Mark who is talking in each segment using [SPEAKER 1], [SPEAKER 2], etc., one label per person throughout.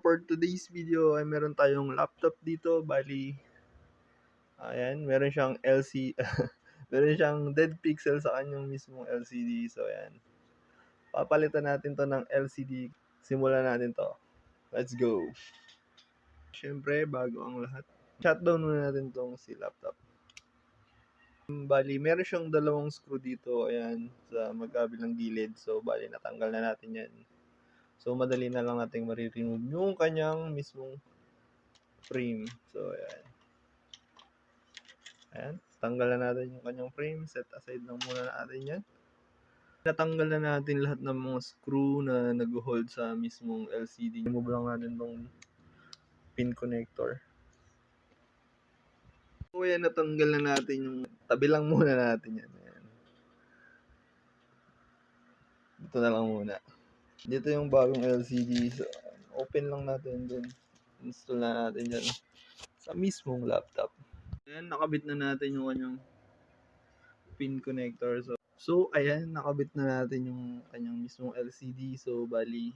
[SPEAKER 1] For today's video ay meron tayong laptop dito, bali ayan, meron siyang meron siyang dead pixel sa kanyang mismong LCD. So ayan, papalitan natin 'to ng LCD. Simulan natin 'to. Let's go. Siyempre bago ang lahat, shutdown muna natin 'tong si laptop. Bali meron siyang dalawang screw dito, ayan, sa magkabilang gilid. So bali natanggal na natin 'yan. So madali na lang nating mare-remove yung kanyang mismong frame. So ayan. Ayan, tanggal na natin yung kanyang frame. Set aside lang muna natin yan. Natanggal na natin lahat ng mga screw na nag-hold sa mismong LCD. Remove lang natin tong pin connector. So ayan, natanggal na natin yung tabi lang muna natin yan. Ayan. Dito na lang muna. Dito yung bagong LCD. So, open lang natin din. Install na natin yan sa mismong laptop. Ayan, nakabit na natin yung kanyang pin connector. So ayan, nakabit na natin yung kanyang mismong LCD. So bali,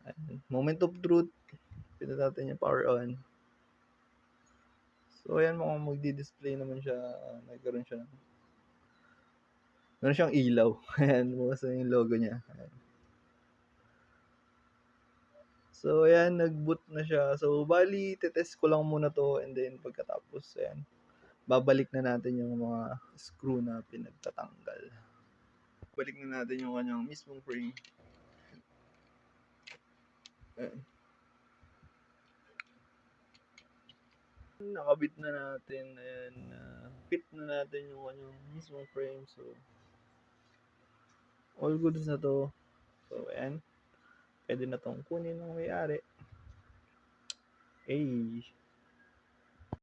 [SPEAKER 1] ayan, moment of truth, pinat natin yung power on. So ayan, mukhang magdi-display naman siya, nagkaroon siya ng, meron siyang ilaw. Ayan, bukas na yung logo niya. Ayan. So ayan, nag-boot na siya. So bali, titest ko lang muna to, and then pagkatapos, ayan, babalik na natin yung mga screw na pinagtatanggal. Balik na natin yung kanyang mismong frame. Ayan. Nakabit na natin, and fit na natin yung kanyang mismong frame. So all goods na to. So ayan, pwede na tong kunin ng may-ari. Hey.